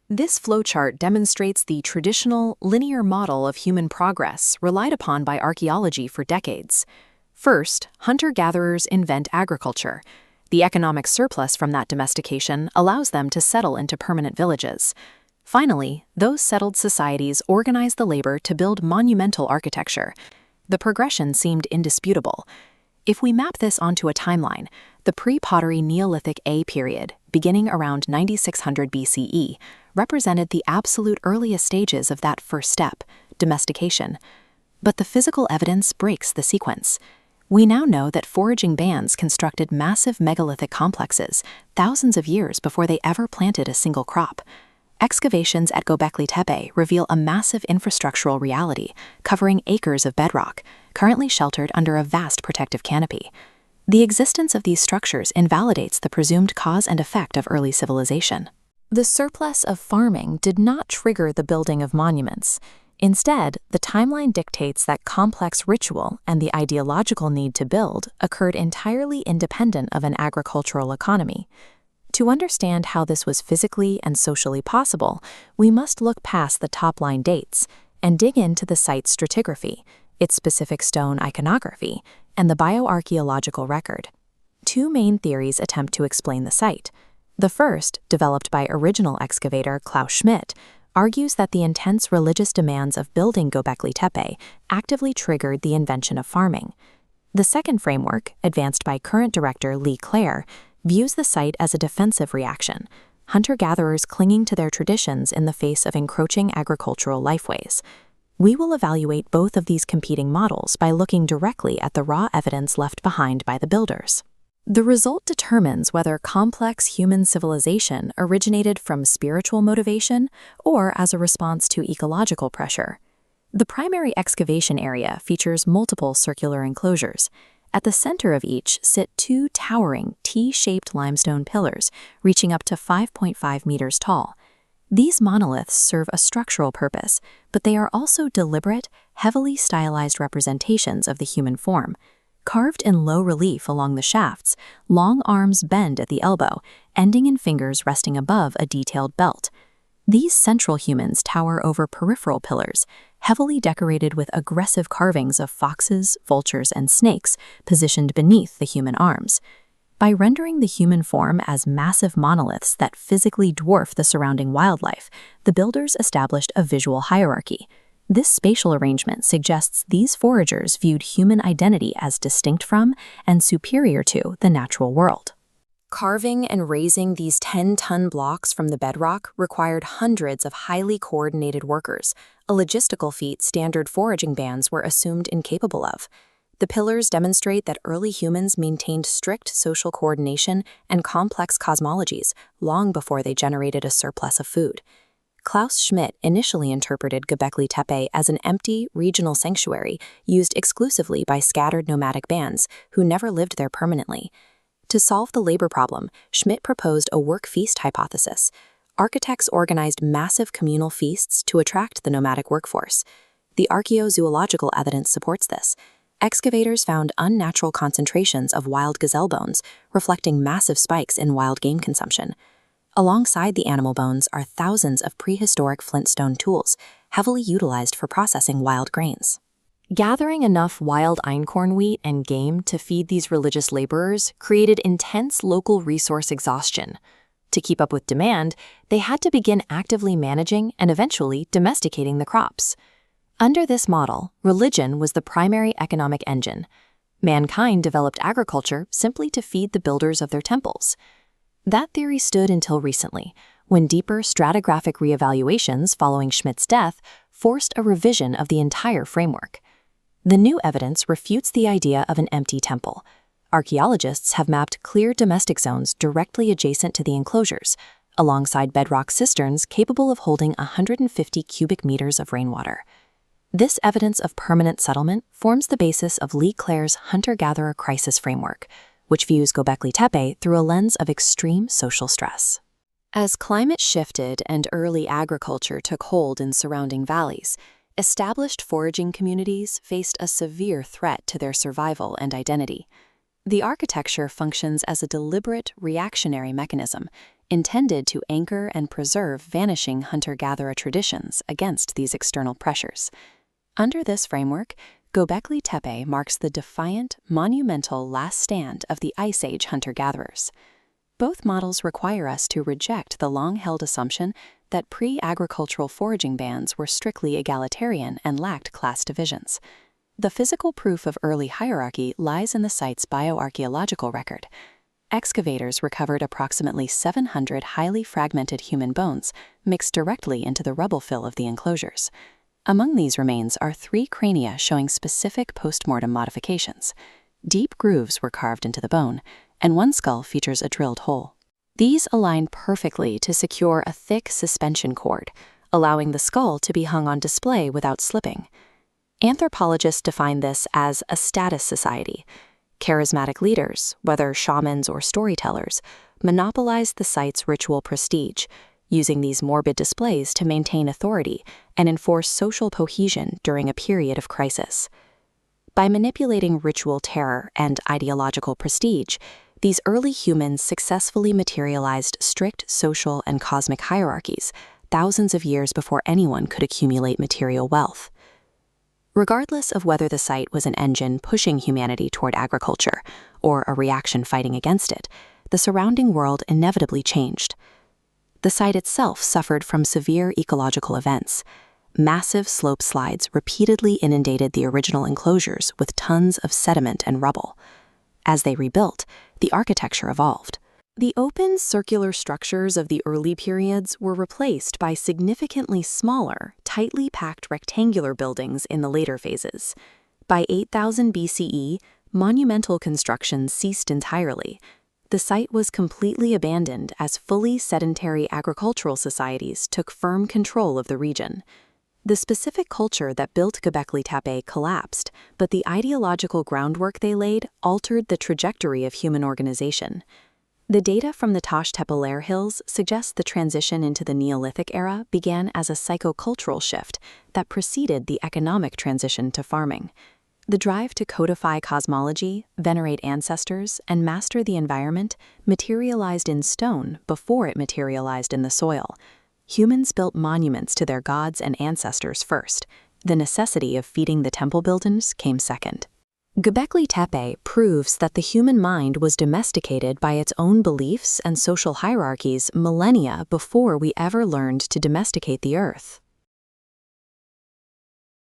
This flowchart demonstrates the traditional, linear model of human progress relied upon by archaeology for decades. First, hunter-gatherers invent agriculture. The economic surplus from that domestication allows them to settle into permanent villages. Finally, those settled societies organize the labor to build monumental architecture. The progression seemed indisputable. If we map this onto a timeline, the pre-pottery Neolithic A period, beginning around 9600 BCE, represented the absolute earliest stages of that first step, domestication. But the physical evidence breaks the sequence. We now know that foraging bands constructed massive megalithic complexes thousands of years before they ever planted a single crop. Excavations at Göbekli Tepe reveal a massive infrastructural reality, covering acres of bedrock, currently sheltered under a vast protective canopy. The existence of these structures invalidates the presumed cause and effect of early civilization. The surplus of farming did not trigger the building of monuments. Instead, the timeline dictates that complex ritual and the ideological need to build occurred entirely independent of an agricultural economy. To understand how this was physically and socially possible, we must look past the top-line dates and dig into the site's stratigraphy, its specific stone iconography, and the bio-archaeological record. Two main theories attempt to explain the site. The first, developed by original excavator Klaus Schmidt, argues that the intense religious demands of building Göbekli Tepe actively triggered the invention of farming. The second framework, advanced by current director Lee Clare, views the site as a defensive reaction, hunter-gatherers clinging to their traditions in the face of encroaching agricultural lifeways. We will evaluate both of these competing models by looking directly at the raw evidence left behind by the builders. The result determines whether complex human civilization originated from spiritual motivation or as a response to ecological pressure. The primary excavation area features multiple circular enclosures. At the center of each sit two towering T-shaped limestone pillars reaching up to 5.5 meters tall. These monoliths serve a structural purpose, but they are also deliberate, heavily stylized representations of the human form. Carved in low relief along the shafts, long arms bend at the elbow, ending in fingers resting above a detailed belt. These central humans tower over peripheral pillars, heavily decorated with aggressive carvings of foxes, vultures, and snakes positioned beneath the human arms. By rendering the human form as massive monoliths that physically dwarf the surrounding wildlife, the builders established a visual hierarchy. This spatial arrangement suggests these foragers viewed human identity as distinct from and superior to the natural world. Carving and raising these 10-ton blocks from the bedrock required hundreds of highly coordinated workers, a logistical feat standard foraging bands were assumed incapable of. The pillars demonstrate that early humans maintained strict social coordination and complex cosmologies long before they generated a surplus of food. Klaus Schmidt initially interpreted Göbekli Tepe as an empty, regional sanctuary used exclusively by scattered nomadic bands who never lived there permanently. To solve the labor problem, Schmidt proposed a work feast hypothesis. Architects organized massive communal feasts to attract the nomadic workforce. The archaeozoological evidence supports this. Excavators found unnatural concentrations of wild gazelle bones, reflecting massive spikes in wild game consumption. Alongside the animal bones are thousands of prehistoric flintstone tools, heavily utilized for processing wild grains. Gathering enough wild einkorn wheat and game to feed these religious laborers created intense local resource exhaustion. To keep up with demand, they had to begin actively managing and eventually domesticating the crops. Under this model, religion was the primary economic engine. Mankind developed agriculture simply to feed the builders of their temples. That theory stood until recently, when deeper stratigraphic reevaluations following Schmidt's death forced a revision of the entire framework. The new evidence refutes the idea of an empty temple. Archaeologists have mapped clear domestic zones directly adjacent to the enclosures, alongside bedrock cisterns capable of holding 150 cubic meters of rainwater. This evidence of permanent settlement forms the basis of Lee Clare's hunter-gatherer crisis framework, which views Göbekli Tepe through a lens of extreme social stress. As climate shifted and early agriculture took hold in surrounding valleys, established foraging communities faced a severe threat to their survival and identity. The architecture functions as a deliberate reactionary mechanism intended to anchor and preserve vanishing hunter-gatherer traditions against these external pressures. Under this framework, Göbekli Tepe marks the defiant, monumental last stand of the Ice Age hunter-gatherers. Both models require us to reject the long-held assumption that pre-agricultural foraging bands were strictly egalitarian and lacked class divisions. The physical proof of early hierarchy lies in the site's bio-archaeological record. Excavators recovered approximately 700 highly fragmented human bones mixed directly into the rubble fill of the enclosures. Among these remains are 3 crania showing specific post-mortem modifications. Deep grooves were carved into the bone, and one skull features a drilled hole. These align perfectly to secure a thick suspension cord, allowing the skull to be hung on display without slipping. Anthropologists define this as a status society. Charismatic leaders, whether shamans or storytellers, monopolized the site's ritual prestige, using these morbid displays to maintain authority and enforce social cohesion during a period of crisis. By manipulating ritual terror and ideological prestige, these early humans successfully materialized strict social and cosmic hierarchies thousands of years before anyone could accumulate material wealth. Regardless of whether the site was an engine pushing humanity toward agriculture or a reaction fighting against it, the surrounding world inevitably changed. The site itself suffered from severe ecological events. Massive slope slides repeatedly inundated the original enclosures with tons of sediment and rubble. As they rebuilt, the architecture evolved. The open, circular structures of the early periods were replaced by significantly smaller, tightly packed rectangular buildings in the later phases. By 8000 BCE, monumental construction ceased entirely. The site was completely abandoned as fully sedentary agricultural societies took firm control of the region. The specific culture that built Göbekli Tepe collapsed, but the ideological groundwork they laid altered the trajectory of human organization. The data from the Taş Tepeler hills suggests the transition into the Neolithic era began as a psychocultural shift that preceded the economic transition to farming. The drive to codify cosmology, venerate ancestors, and master the environment materialized in stone before it materialized in the soil. Humans built monuments to their gods and ancestors first. The necessity of feeding the temple buildings came second. Göbekli Tepe proves that the human mind was domesticated by its own beliefs and social hierarchies millennia before we ever learned to domesticate the earth.